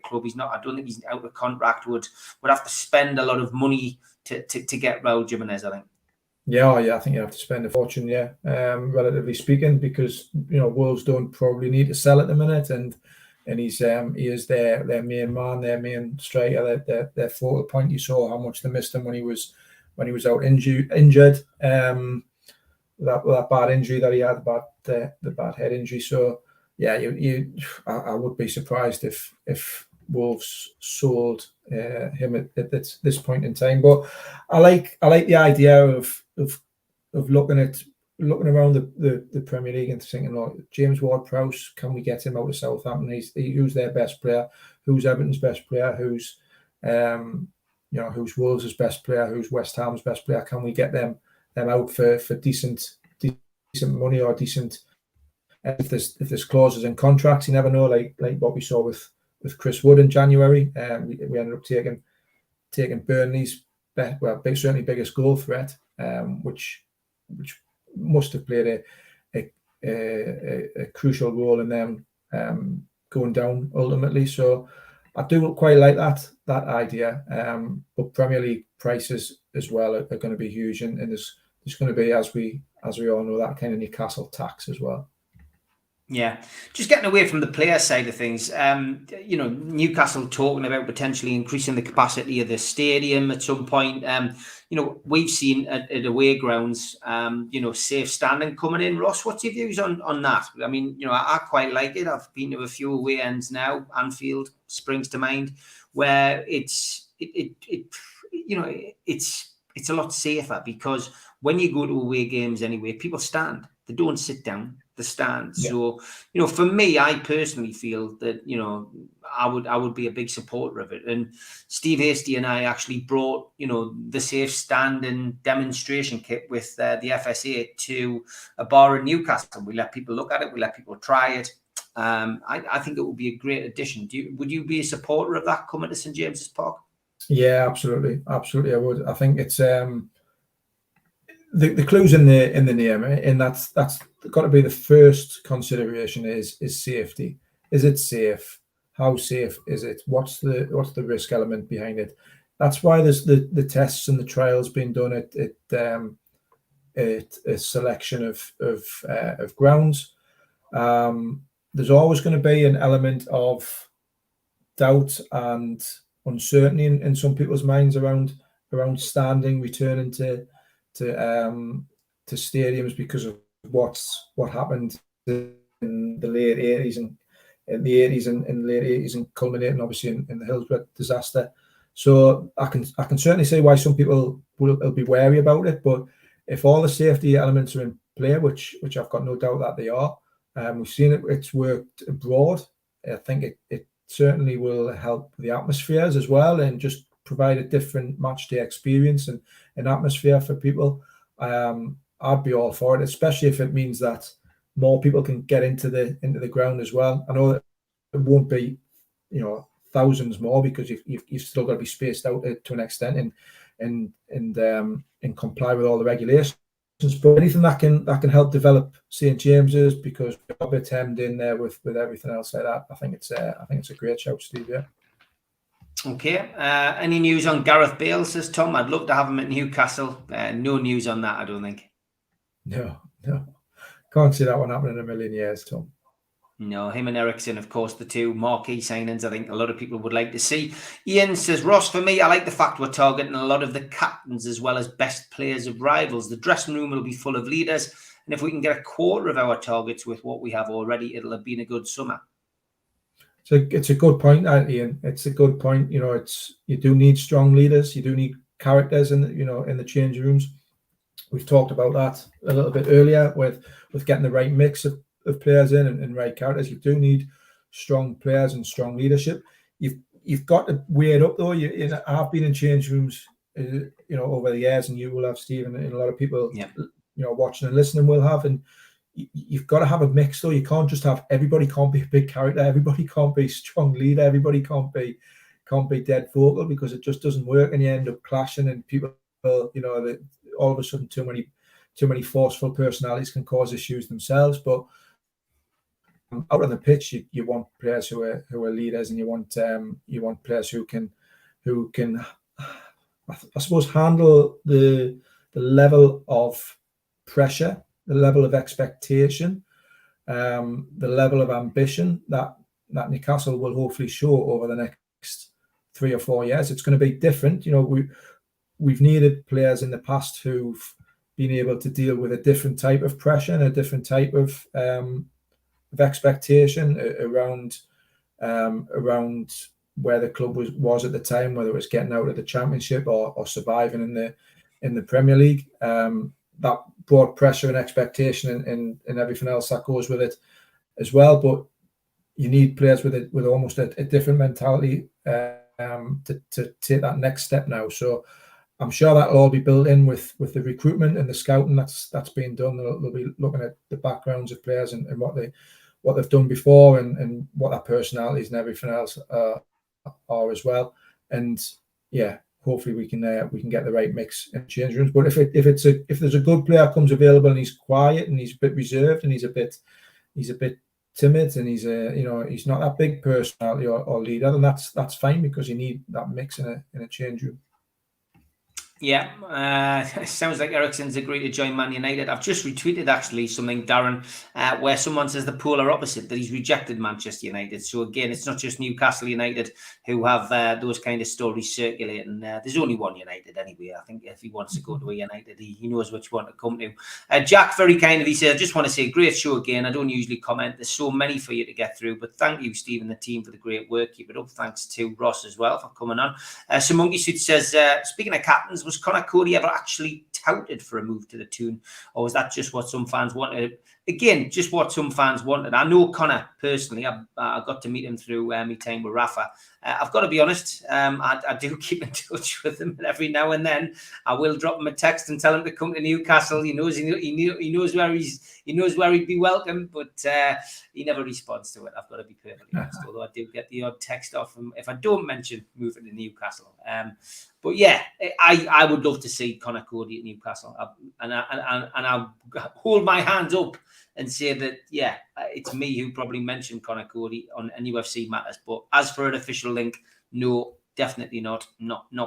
S2: club. I don't think he's out of contract. Would have to spend a lot of money to get Raul Jimenez, I think. Yeah,
S3: I think you have to spend a fortune, relatively speaking, because Wolves don't probably need to sell at the minute, and he is their main man, their main striker, their focal point. You saw how much they missed him when he was out injured. That bad injury that he had, the bad head injury. So yeah, I would be surprised if Wolves sold him at this point in time. But I like the idea of looking around the Premier League and thinking, look, James Ward-Prowse, can we get him out of Southampton? Who's their best player? Who's Everton's best player? Who's Wolves' best player? Who's West Ham's best player? Can we get them out for decent money or decent? If there's clauses in contracts, you never know. Like what we saw with Chris Wood in January, we ended up taking Burnley's certainly biggest goal threat, which must have played a crucial role in them going down ultimately. So I do quite like that idea. But Premier League prices as well are going to be huge, and there's going to be, as we all know, that kind of Newcastle tax as well.
S2: Yeah, just getting away from the player side of things, Newcastle talking about potentially increasing the capacity of the stadium at some point. We've seen at away grounds, safe standing coming in. Ross, what's your views on that? I mean, I quite like it. I've been to a few away ends now. Anfield springs to mind, where it's a lot safer, because when you go to away games anyway, people stand. They don't sit down. They stand. Yeah. So, for me, I personally feel that, I would be a big supporter of it. And Steve Hasty and I actually brought, the safe standing demonstration kit with the FSA to a bar in Newcastle. We let people look at it. We let people try it. I think it would be a great addition. Would you be a supporter of that coming to St James's Park?
S3: Yeah, absolutely, absolutely. I would. I think it's the clues in the name, and that's got to be the first consideration is safety. Is it safe? How safe is it? What's the risk element behind it? That's why there's the tests and the trials being done at a selection of grounds. There's always going to be an element of doubt and uncertainty in some people's minds around standing, returning to stadiums because of what happened in the late 80s and in the 80s and late 80s and culminating obviously in the Hillsborough disaster. So I can certainly see why some people will be wary about it, but if all the safety elements are in play, which I've got no doubt that they are, we've seen it's worked abroad. I think it certainly will help the atmospheres as well and just provide a different match day experience and an atmosphere for people. I'd be all for it, especially if it means that more people can get into the ground as well. I know that it won't be, thousands more because you've still got to be spaced out to an extent and comply with all the regulations. But anything that can help develop St James's, because we're a bit hemmed in there with everything else like that. I think it's a great shout, Steve. Yeah.
S2: Okay. Any news on Gareth Bale? Says Tom. I'd love to have him at Newcastle. No news on that, I don't think.
S3: No. Can't see that one happening in a million years, Tom.
S2: No, him and Eriksen, of course, the two marquee signings I think a lot of people would like to see. Ian says, Ross, for me, I like the fact we're targeting a lot of the captains as well as best players of rivals. The dressing room will be full of leaders. And if we can get a quarter of our targets with what we have already, it'll have been a good summer.
S3: So it's a good point, Ian. It's a good point. You do need strong leaders. You do need characters in the changing rooms. We've talked about that a little bit earlier with getting the right mix of players in and right characters. You do need strong players and strong leadership. You've got to weigh it up though. I've been in change rooms, over the years, and you will have, Steve, and a lot of people, watching and listening will have. And you've got to have a mix though. You can't just have everybody. Can't be a big character. Everybody can't be a strong leader. Everybody can't be dead vocal, because it just doesn't work, and you end up clashing. And people, all of a sudden, too many forceful personalities can cause issues themselves. But out on the pitch, you want players who are leaders, and you want players who can, I suppose, handle the level of pressure, the level of expectation, the level of ambition that Newcastle will hopefully show over the next 3 or 4 years. It's going to be different. We've needed players in the past who've been able to deal with a different type of pressure and a different type of expectation around where the club was at the time, whether it was getting out of the Championship or surviving in the Premier League. That brought pressure and expectation and everything else that goes with it as well. But you need players with almost a different mentality to take that next step now. So I'm sure that'll all be built in with the recruitment and the scouting that's being done. They'll be looking at the backgrounds of players and what they've done before and what their personalities and everything else are as well. And yeah, hopefully we can get the right mix in change rooms. But if there's a good player comes available and he's quiet and he's a bit reserved and he's a bit timid and he's not that big personality or leader, then that's fine, because you need that mix in a change room.
S2: Yeah, sounds like Eriksen's agreed to join Man United. I've just retweeted actually something, Darren, where someone says the polar opposite, that he's rejected Manchester United. So again, it's not just Newcastle United who have those kind of stories circulating. There's only one United anyway. I think if he wants to go to a United, he knows which one to come to. Jack very kindly said, I just want to say, great show again. I don't usually comment. There's so many for you to get through, but thank you, Steve, and the team for the great work. Keep it up. Thanks to Ross as well for coming on. So Monkey Suit says, speaking of captains, was Conor Cody ever actually touted for a move to the Toon, or was that just what some fans wanted again, just what some fans wanted. I know Connor personally. I got to meet him through my time with Rafa. I've got to be honest. I do keep in touch with him, and every now and then I will drop him a text and tell him to come to Newcastle. He knows where he'd be welcome, but he never responds to it. I've got to be perfectly honest. Although I do get the odd text off him if I don't mention moving to Newcastle. But yeah, I would love to see Connor Cody at Newcastle, and I'll hold my hands up and say that, yeah, it's me who probably mentioned Connor Cody on NUFC matters. But as for an official link, no, definitely not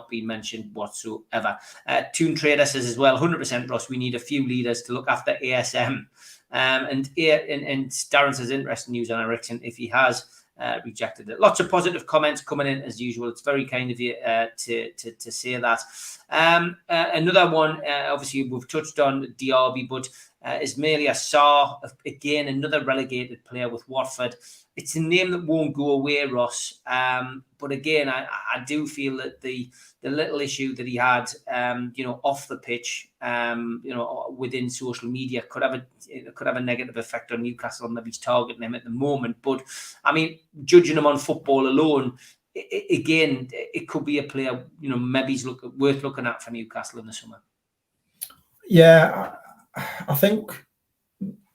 S2: being mentioned whatsoever. Toon Trader says as well, 100% Ross, we need a few leaders to look after ASM. And Darren says, interesting news on Ericsson if he has rejected it. Lots of positive comments coming in as usual. It's very kind of you to say that. Another one, obviously we've touched on Diaby, but Ismaila Sarr, again, another relegated player with Watford. It's a name that won't go away, Ross. But again, I do feel that the little issue that he had, off the pitch, within social media could have a negative effect on Newcastle, and maybe he's targeting him at the moment. But I mean, judging him on football alone, again, it could be a player, maybe he's worth looking at for Newcastle in the summer.
S3: Yeah, I think.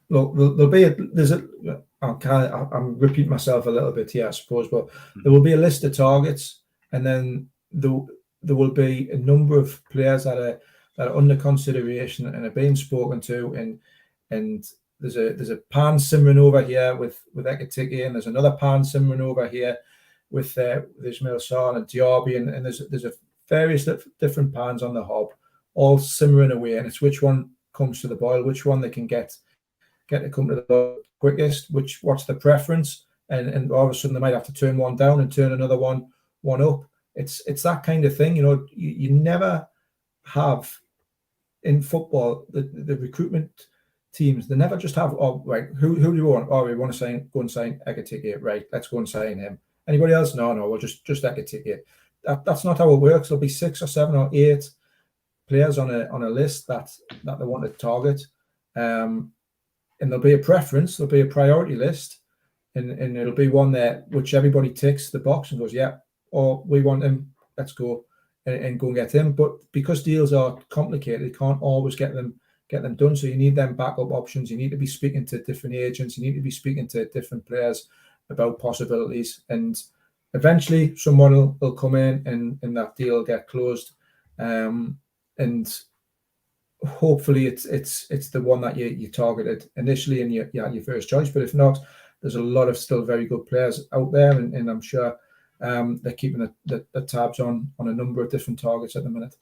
S3: Look, I'm repeating myself a little bit here, I suppose, but there will be a list of targets, and then there will be a number of players that are under consideration and are being spoken to, and there's a pan simmering over here with Ekitike, and there's another pan simmering over here with Ismaila Sarr and Diaby, and there's a various different pans on the hob, all simmering away, and it's which one comes to the boil, which one they can get to come to the boil quickest, what's the preference, and all of a sudden they might have to turn one down and turn another one up. It's that kind of thing, you never have in football the recruitment teams, they never just have, oh right, who do you want? Oh, we want to go and sign Ekitike, right, let's go and sign him. Anybody else? No, we'll just Ekitike. That's not how it works. There'll be 6 or 7 or 8 players on a list that they want to target, and there'll be a preference, there'll be a priority list, and it'll be one there which everybody ticks the box and goes, yeah, or we want him, let's go and go and get him. But because deals are complicated, you can't always get them done. So you need them backup options. You need to be speaking to different agents. You need to be speaking to different players about possibilities, and eventually someone will come in and that deal will get closed, and hopefully it's the one that you targeted initially and you had your first choice. But if not, there's a lot of still very good players out there, and I'm sure they're keeping the tabs on a number of different targets at the minute.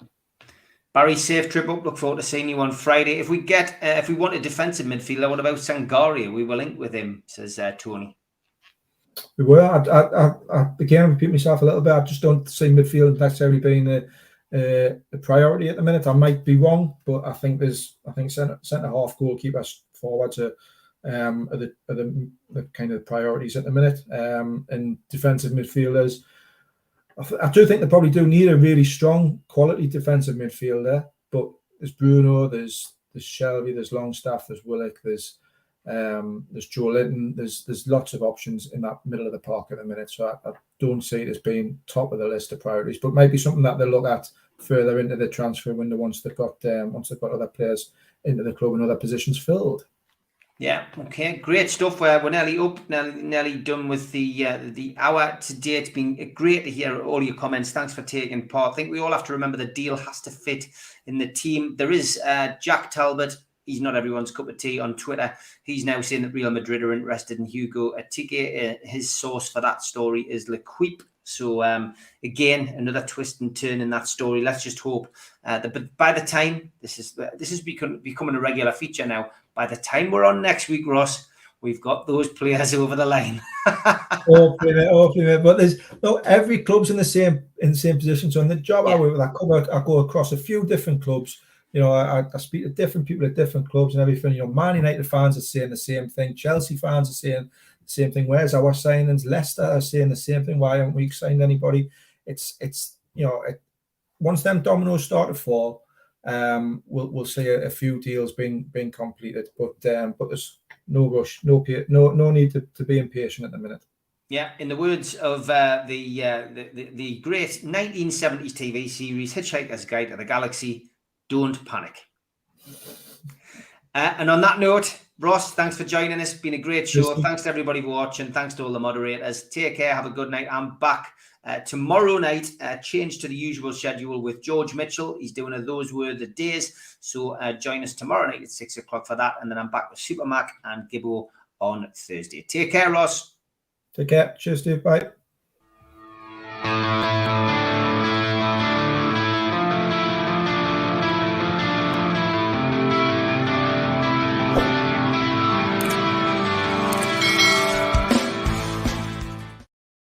S2: Barry, safe trip up. Look forward to seeing you on Friday. If we want a defensive midfielder, what about Sangaria? We will link with him, says Tony.
S3: We were. I again repeat myself a little bit. I just don't see midfield necessarily being a priority at the minute. I might be wrong, but I think centre half, goalkeepers, forwards are the kind of priorities at the minute. And defensive midfielders, I do think they probably do need a really strong quality defensive midfielder. But there's Bruno, there's Shelby, there's Longstaff, there's Willock, there's Joe Linton. There's lots of options in that middle of the park at the minute. So I don't see it as being top of the list of priorities, but maybe something that they'll look at further into the transfer window once they've got other players into the club and other positions filled.
S2: Yeah, okay, great stuff. We're nearly up, nearly done with the hour today. It's been great to hear all your comments. Thanks for taking part. I think we all have to remember the deal has to fit in the team. There is Jack Talbot. He's not everyone's cup of tea on Twitter. He's now saying that Real Madrid are interested in Hugo Ekitike. His source for that story is L'Equipe. So again, another twist and turn in that story. Let's just hope that by the time this is becoming a regular feature now. By the time we're on next week, Ross, we've got those players over the line. Hopefully,
S3: but every club's in the same position. So in the job I go across a few different clubs. I speak to different people at different clubs and everything. Man United fans are saying the same thing. Chelsea fans are saying the same thing. Where's our signings? Leicester are saying the same thing. Why haven't we signed anybody? It's once them dominoes start to fall, we'll see a few deals being completed. But there's no rush, no need to be impatient at the minute.
S2: Yeah, in the words of the great 1970s TV series Hitchhiker's Guide to the Galaxy, don't panic. And on that note, Ross, thanks for joining us. It's been a great show. Thanks to everybody for watching. Thanks to all the moderators. Take care. Have a good night. I'm back tomorrow night. Change to the usual schedule with George Mitchell. He's doing Those Were the Days. So join us tomorrow night at 6 o'clock for that. And then I'm back with Super Mac and Gibbo on Thursday. Take care, Ross.
S3: Take care. Cheers, Steve. Bye.